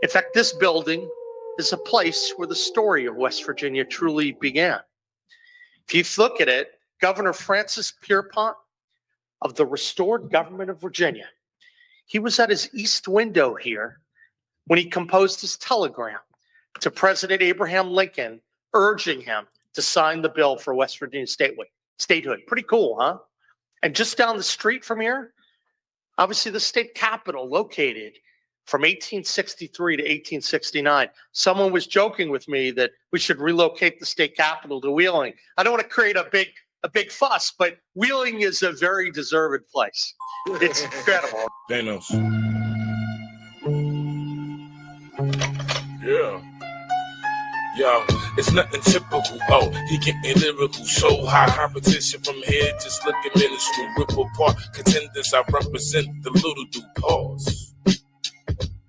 In fact, this building is a place where the story of West Virginia truly began. If you look at it, Governor Francis Pierpont of the restored government of Virginia, he was at his east window here when he composed his telegram to President Abraham Lincoln, urging him to sign the bill for West Virginia statehood. Pretty cool, huh? And just down the street from here, obviously the state capitol located from 1863 to 1869. Someone was joking with me that we should relocate the state capitol to Wheeling. I don't want to create a big fuss, but Wheeling is a very deserved place. It's incredible. Thanos. Yeah. Yo, it's nothing typical. Oh, he getting lyrical, so high competition from here. Just look at minuscule, rip apart contenders. I represent the little dude. Pause. You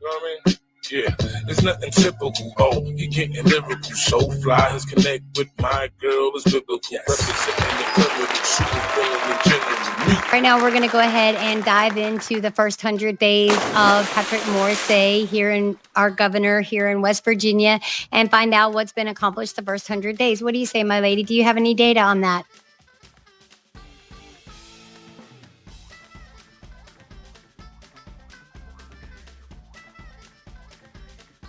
know what I mean? Yeah, it's nothing typical. Oh, he getting lyrical, so fly. His connect with my girl is biblical. Yes. Representing the criminal, super villain in general. Right now, we're going to go ahead and dive into the first 100 days of Patrick Morrisey our governor here in West Virginia, and find out what's been accomplished the first 100 days. What do you say, my lady? Do you have any data on that?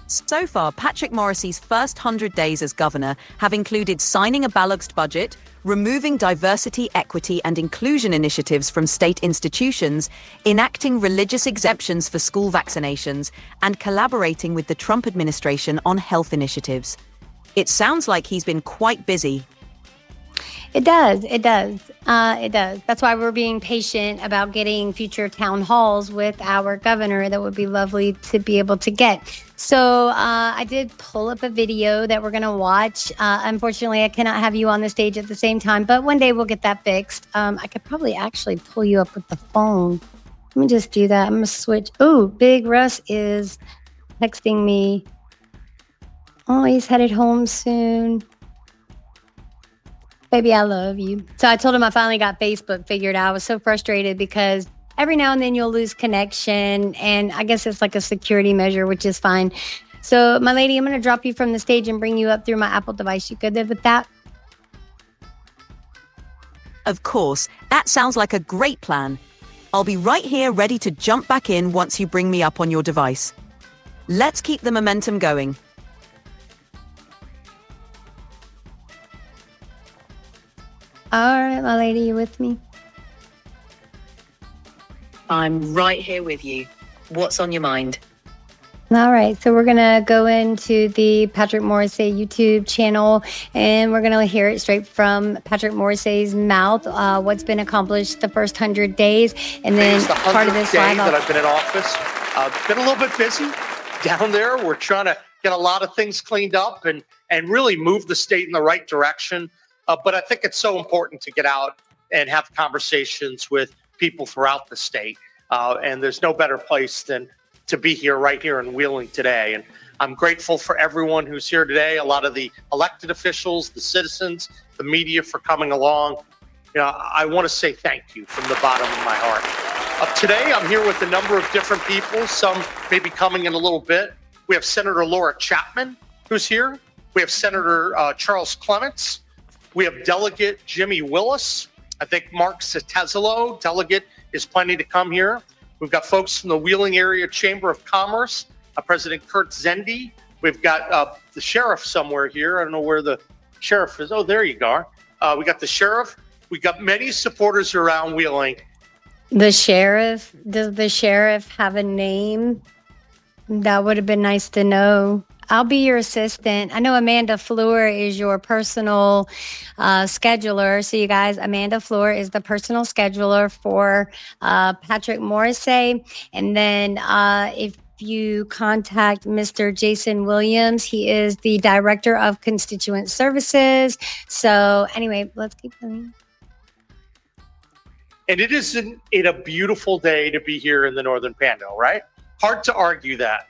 So far, Patrick Morrisey's first 100 days as governor have included signing a balanced budget, removing diversity, equity, and inclusion initiatives from state institutions, enacting religious exemptions for school vaccinations, and collaborating with the Trump administration on health initiatives. It sounds like he's been quite busy. It does. It does. That's why we're being patient about getting future town halls with our governor. That would be lovely to be able to get. So I did pull up a video that we're going to watch. Unfortunately, I cannot have you on the stage at the same time, but one day we'll get that fixed. I could probably actually pull you up with the phone. Let me just do that. I'm going to switch. Oh, Big Russ is texting me. Oh, he's headed home soon. Baby, I love you. So I told him I finally got Facebook figured out. I was so frustrated because every now and then you'll lose connection, and I guess it's like a security measure, which is fine. So, my lady, I'm going to drop you from the stage and bring you up through my Apple device. You good with that? Of course, that sounds like a great plan. I'll be right here ready to jump back in once you bring me up on your device. Let's keep the momentum going. All right, my lady, you with me? I'm right here with you. What's on your mind? All right, so we're going to go into the Patrick Morrisey YouTube channel, and we're going to hear it straight from Patrick Morrisey's mouth, what's been accomplished the first 100 days. And then it's the part of this day that I've been in office. Been a little bit busy down there. We're trying to get a lot of things cleaned up and really move the state in the right direction. But I think it's so important to get out and have conversations with people throughout the state. And there's no better place than to be here, right here in Wheeling today. And I'm grateful for everyone who's here today, a lot of the elected officials, the citizens, the media for coming along. You know, I want to say thank you from the bottom of my heart. Today, I'm here with a number of different people. Some may be coming in a little bit. We have Senator Laura Chapman, who's here. We have Senator Charles Clements. We have Delegate Jimmy Willis. I think Mark Satezolo, delegate, is planning to come here. We've got folks from the Wheeling Area Chamber of Commerce, President Kurt Zendi. We've got the sheriff somewhere here. I don't know where the sheriff is. Oh, there you go. We got the sheriff. We got many supporters around Wheeling. The sheriff? Does the sheriff have a name? That would have been nice to know. I'll be your assistant. I know Amanda Fleur is your personal scheduler. So you guys, Amanda Fleur is the personal scheduler for Patrick Morrisey. And then if you contact Mr. Jason Williams, he is the Director of Constituent Services. So anyway, let's keep going. And it is a beautiful day to be here in the Northern Panhandle, right? Hard to argue that.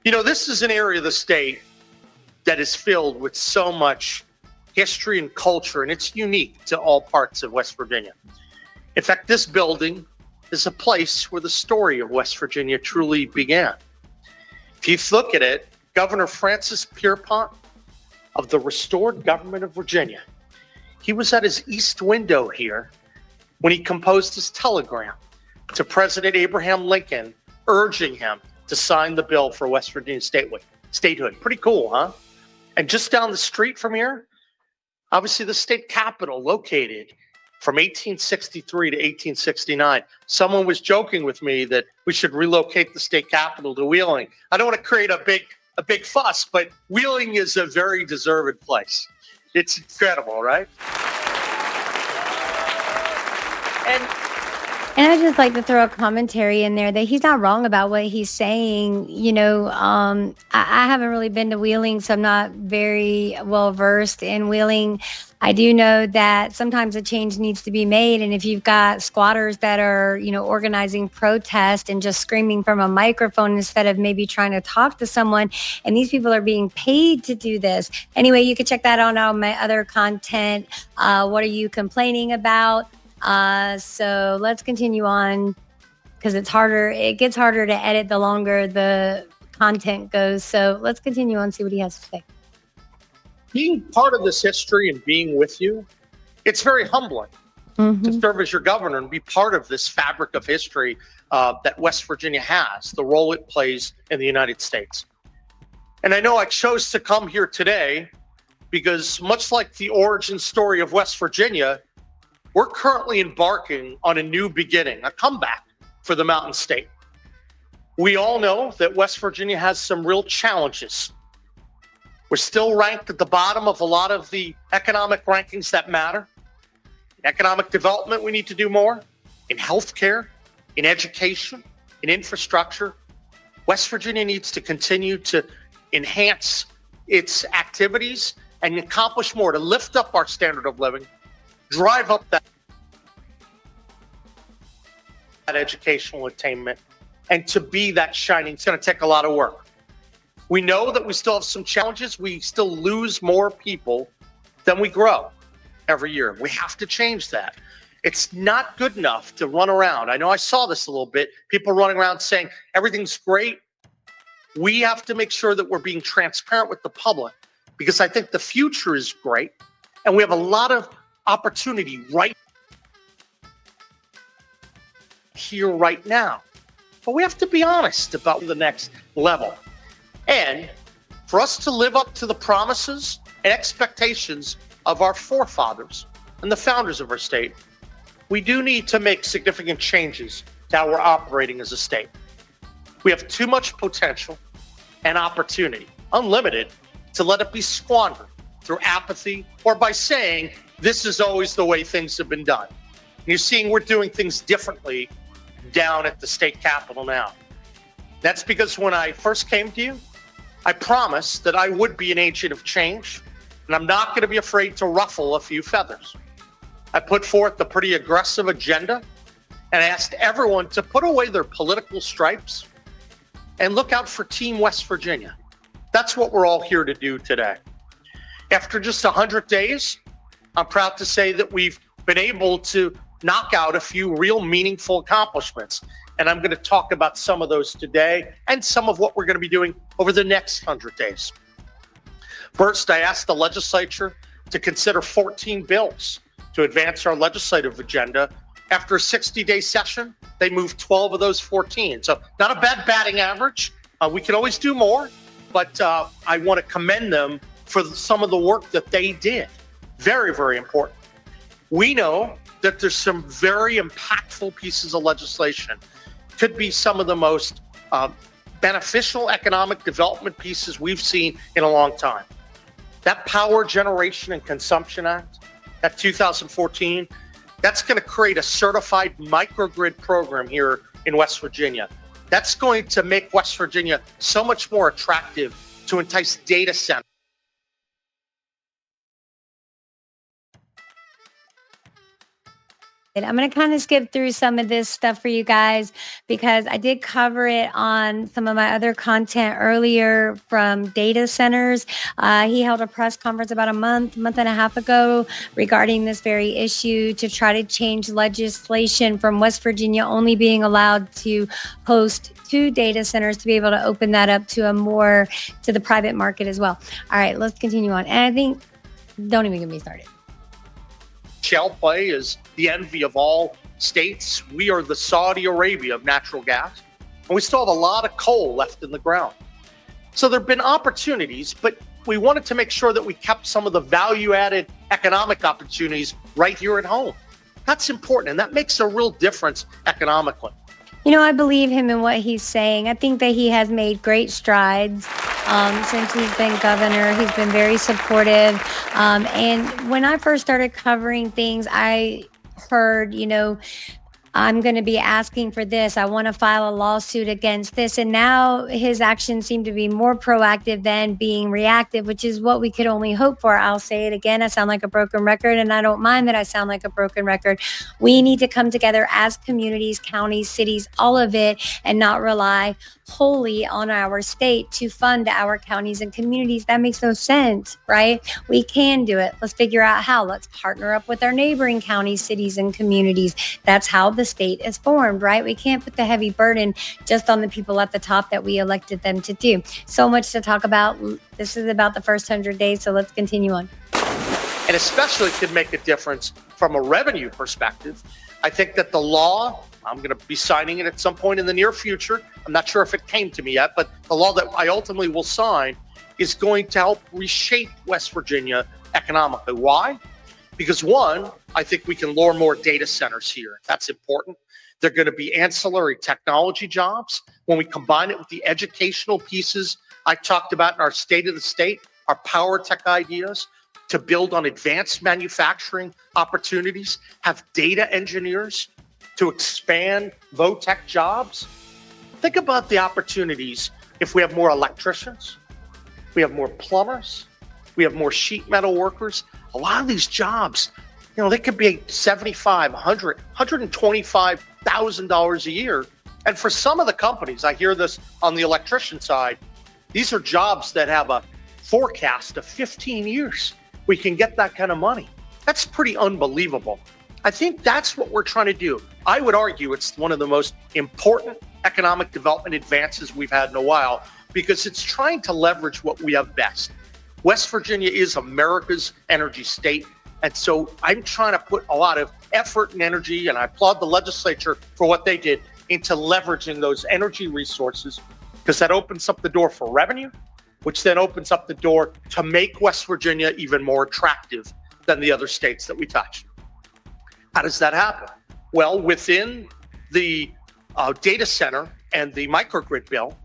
You know, this is an area of the state that is filled with so much history and culture, and it's unique to all parts of West Virginia. In fact, this building is a place where the story of West Virginia truly began. If If you look at it, Governor Francis Pierpont of the restored government of Virginia, he was at his east window here when he composed his telegram to President Abraham Lincoln, urging him to sign the bill for West Virginia statehood. Pretty cool, huh? And just down the street from here, obviously the state capitol located from 1863 to 1869. Someone was joking with me that we should relocate the state capitol to Wheeling. I don't want to create a big fuss, but Wheeling is a very deserved place. It's incredible, right? And I'd just like to throw a commentary in there that he's not wrong about what he's saying. You know, I haven't really been to Wheeling, so I'm not very well versed in Wheeling. I do know that sometimes a change needs to be made. And if you've got squatters that are, you know, organizing protest and just screaming from a microphone instead of maybe trying to talk to someone, and these people are being paid to do this. Anyway, you can check that out on my other content. What are you complaining about? So let's continue on because it's harder. It gets harder to edit the longer the content goes. So let's continue on, see what he has to say. Being part of this history and being with you, it's very humbling to serve as your governor and be part of this fabric of history that West Virginia has, the role it plays in the United States. And I know I chose to come here today because much like the origin story of West Virginia, we're currently embarking on a new beginning, a comeback for the Mountain State. We all know that West Virginia has some real challenges. We're still ranked at the bottom of a lot of the economic rankings that matter. In economic development, we need to do more. In healthcare, in education, in infrastructure. West Virginia needs to continue to enhance its activities and accomplish more to lift up our standard of living, drive up that educational attainment, and to be that shining. It's going to take a lot of work. We know that we still have some challenges. We still lose more people than we grow every year. We have to change that. It's not good enough to run around. I know I saw this a little bit. People running around saying everything's great. We have to make sure that we're being transparent with the public because I think the future is great and we have a lot of opportunity right here, right now. But we have to be honest about the next level. And for us to live up to the promises and expectations of our forefathers and the founders of our state, we do need to make significant changes to how we're operating as a state. We have too much potential and opportunity, unlimited, to let it be squandered through apathy or by saying, this is always the way things have been done. And you're seeing we're doing things differently down at the state capitol now. That's because when I first came to you, I promised that I would be an agent of change, and I'm not going to be afraid to ruffle a few feathers. I put forth a pretty aggressive agenda and asked everyone to put away their political stripes and look out for Team West Virginia. That's what we're all here to do today. After just 100 days, I'm proud to say that we've been able to knock out a few real meaningful accomplishments. And I'm going to talk about some of those today and some of what we're going to be doing over the next 100 days. First, I asked the legislature to consider 14 bills to advance our legislative agenda. After a 60-day session, they moved 12 of those 14. So not a bad batting average. We can always do more, but I want to commend them for some of the work that they did. Very, very important. We know that there's some very impactful pieces of legislation. Could be some of the most beneficial economic development pieces we've seen in a long time. That Power Generation and Consumption Act, that 2014, that's going to create a certified microgrid program here in West Virginia. That's going to make West Virginia so much more attractive to entice data centers. I'm going to kind of skip through some of this stuff for you guys because I did cover it on some of my other content earlier from data centers. He held a press conference about a month and a half ago regarding this very issue to try to change legislation from West Virginia only being allowed to host 2 data centers to be able to open that up to to the private market as well. All right, let's continue on. And I think, don't even get me started. Shale play is the envy of all states. We are the Saudi Arabia of natural gas, and we still have a lot of coal left in the ground. So there have been opportunities, but we wanted to make sure that we kept some of the value-added economic opportunities right here at home. That's important, and that makes a real difference economically. You know, I believe him in what he's saying. I think that he has made great strides since he's been governor. He's been very supportive. And when I first started covering things, I heard, I'm going to be asking for this. I want to file a lawsuit against this. And now his actions seem to be more proactive than being reactive, which is what we could only hope for. I'll say it again. I sound like a broken record, and I don't mind that I sound like a broken record. We need to come together as communities, counties, cities, all of it, and not rely wholly on our state to fund our counties and communities. That makes no sense, right? We can do it. Let's figure out how. Let's partner up with our neighboring counties, cities, and communities. That's how the state is formed, right? We can't put the heavy burden just on the people at the top that we elected them to do. So much to talk about. This is about the first 100 days, so let's continue on. And especially could make a difference from a revenue perspective. I think that the law, I'm going to be signing it at some point in the near future. I'm not sure if it came to me yet, but the law that I ultimately will sign is going to help reshape West Virginia economically. Why? Because one, I think we can lure more data centers here. That's important. They're going to be ancillary technology jobs. When we combine it with the educational pieces I talked about in our state of the state, our power tech ideas, to build on advanced manufacturing opportunities, have data engineers to expand vo-tech jobs. Think about the opportunities if we have more electricians, we have more plumbers, we have more sheet metal workers. A lot of these jobs, they could be $75,000, $100,000, $125,000 a year. And for some of the companies, I hear this on the electrician side, these are jobs that have a forecast of 15 years. We can get that kind of money. That's pretty unbelievable. I think that's what we're trying to do. I would argue it's one of the most important economic development advances we've had in a while because it's trying to leverage what we have best. West Virginia is America's energy state. And so I'm trying to put a lot of effort and energy, and I applaud the legislature for what they did, into leveraging those energy resources because that opens up the door for revenue, which then opens up the door to make West Virginia even more attractive than the other states that we touched. How does that happen? Well, within the data center and the microgrid bill,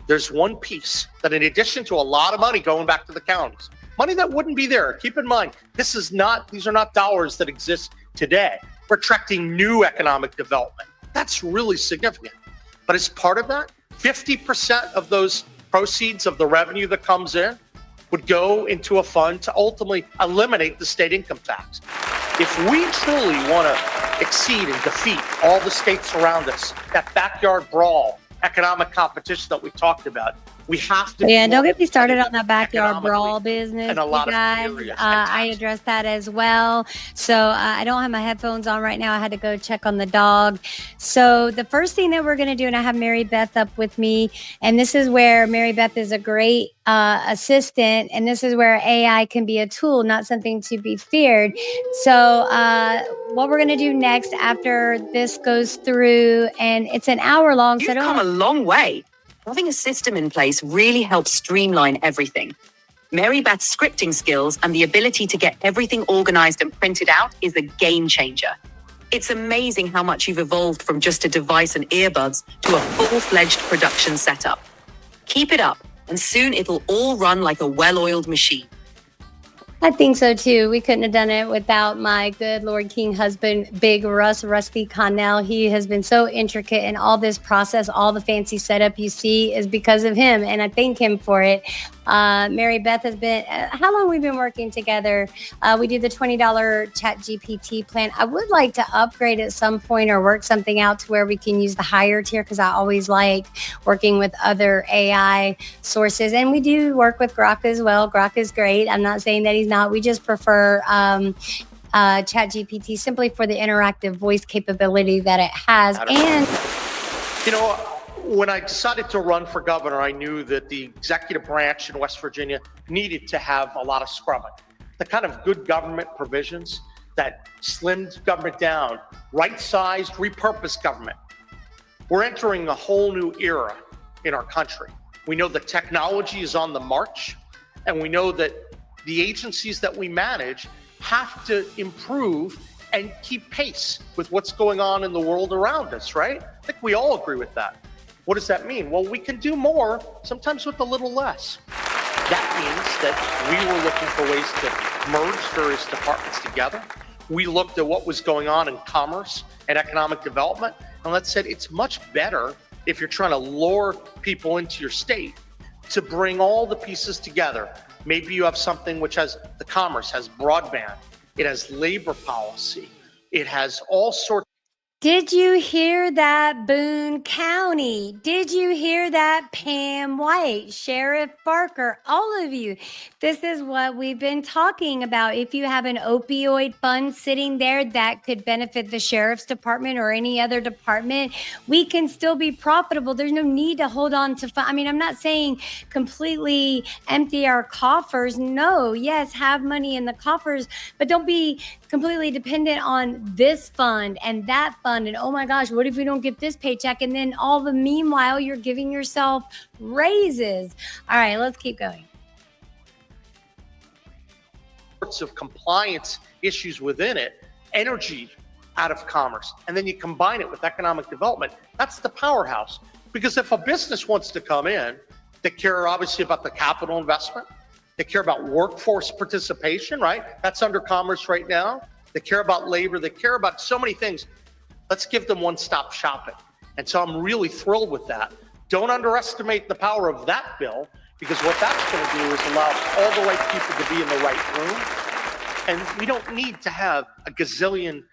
there's one piece that in addition to a lot of money going back to the counties, money that wouldn't be there. Keep in mind, these are not dollars that exist today. We're attracting new economic development. That's really significant. But as part of that, 50% of those proceeds of the revenue that comes in would go into a fund to ultimately eliminate the state income tax. If we truly want to exceed and defeat all the states around us, that backyard brawl, economic competition that we talked about, we have to. Yeah, don't get me started on that backyard brawl business, and a lot you guys. Of I addressed that as well. So I don't have my headphones on right now. I had to go check on the dog. So the first thing that we're going to do, and I have Mary Beth up with me, and this is where Mary Beth is a great assistant, and this is where AI can be a tool, not something to be feared. So what we're going to do next after this goes through, and it's an hour long. You've come a long way. Having a system in place really helps streamline everything. Mary Beth's scripting skills and the ability to get everything organized and printed out is a game changer. It's amazing how much you've evolved from just a device and earbuds to a full-fledged production setup. Keep it up, and soon it'll all run like a well-oiled machine. I think so too. We couldn't have done it without my good Lord King husband, Big Rusty Connell. He has been so intricate in all this process. All the fancy setup you see is because of him, and I thank him for it. Mary Beth has been, how long we've been working together? We do the $20 Chat GPT plan. I would like to upgrade at some point or work something out to where we can use the higher tier, because I always like working with other AI sources. And we do work with Grok as well. Grok is great. I'm not saying that he's not. We just prefer ChatGPT simply for the interactive voice capability that it has. And you know, when I decided to run for governor, I knew that the executive branch in West Virginia needed to have a lot of scrubbing. The kind of good government provisions that slimmed government down, right-sized, repurposed government. We're entering a whole new era in our country. We know that technology is on the march, and we know that the agencies that we manage have to improve and keep pace with what's going on in the world around us, right? I think we all agree with that. What does that mean? Well, we can do more, sometimes with a little less. That means that we were looking for ways to merge various departments together. We looked at what was going on in commerce and economic development, and let's say it's much better if you're trying to lure people into your state to bring all the pieces together. Maybe you have something which has the commerce, has broadband, it has labor policy, it has all sorts. did you hear that, Boone County? Did you hear that, Pam White, Sheriff Barker, all of you? This is what we've been talking about. If you have an opioid fund sitting there that could benefit the sheriff's department or any other department, we can still be profitable. There's no need to hold on to fund. I mean, I'm not saying completely empty our coffers. No, yes, have money in the coffers, but don't be completely dependent on this fund and that fund. And oh my gosh, what if we don't get this paycheck? And then all the meanwhile, you're giving yourself raises. All right, let's keep going. Sorts of compliance issues within it, energy out of commerce, and then you combine it with economic development. That's the powerhouse. Because if a business wants to come in, they care obviously about the capital investment. They care about workforce participation, right? That's under commerce right now. They care about labor. They care about so many things. Let's give them one-stop shopping. And so I'm really thrilled with that. Don't underestimate the power of that bill, because what that's going to do is allow all the right people to be in the right room. And we don't need to have a gazillion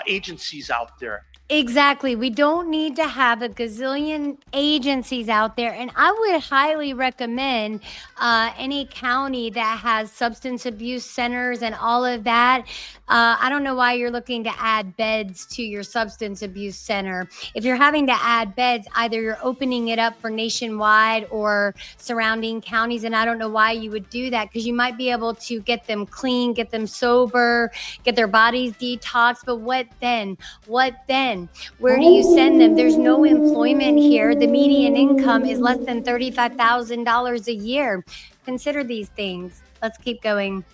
agencies out there. Exactly. We don't need to have a gazillion agencies out there. And I would highly recommend any county that has substance abuse centers and all of that. I don't know why you're looking to add beds to your substance abuse center. If you're having to add beds, either you're opening it up for nationwide or surrounding counties. And I don't know why you would do that, because you might be able to get them clean, get them sober, get their bodies detoxed. But what then? What then? Where do you send them? There's no employment here. The median income is less than $35,000 a year. Consider these things. Let's keep going.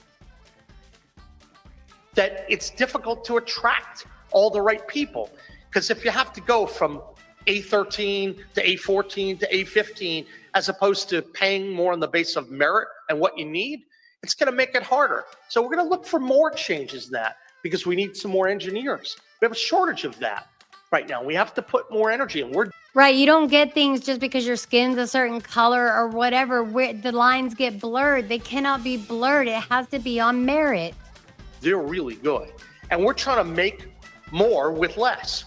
That it's difficult to attract all the right people. Because if you have to go from A13 to A14 to A15, as opposed to paying more on the base of merit and what you need, it's going to make it harder. So we're going to look for more changes in that, because we need some more engineers. We have a shortage of that right now. We have to put more energy in. Right. You don't get things just because your skin's a certain color or whatever. Where the lines get blurred. They cannot be blurred. It has to be on merit. They're really good. And we're trying to make more with less.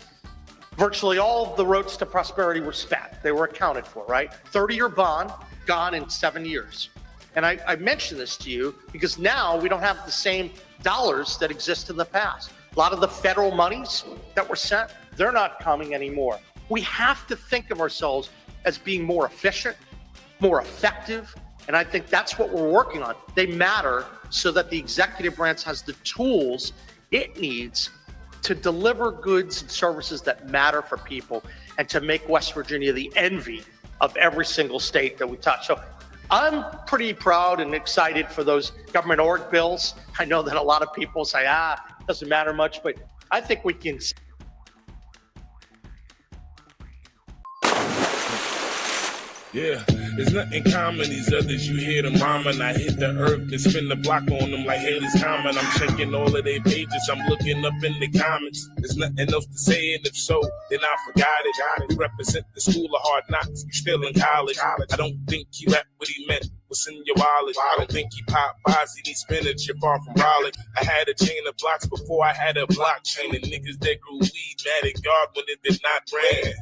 Virtually all of the roads to prosperity were spent. They were accounted for, right? 30-year bond, gone in 7 years. And I mention this to you because now we don't have the same dollars that exist in the past. A lot of the federal monies that were sent, they're not coming anymore. We have to think of ourselves as being more efficient, more effective, and I think that's what we're working on. They matter so that the executive branch has the tools it needs to deliver goods and services that matter for people and to make West Virginia the envy of every single state that we touch. So I'm pretty proud and excited for those government org bills. I know that a lot of people say, it doesn't matter much, but I think we can. Yeah. There's nothing common, these others you hear them rhyming. I hit the earth and spin the block on them like Haley's Common. I'm checking all of their pages, I'm looking up in the comments. There's nothing else to say, and if so, then I forgot it. We represent the school of hard knocks, you still in college. I don't think he rap what he meant. What's in your wallet? I don't think he pop buys, he needs spinach, you're far from Raleigh. I had a chain of blocks before I had a blockchain, and niggas that grew weed mad at God when it did not rain.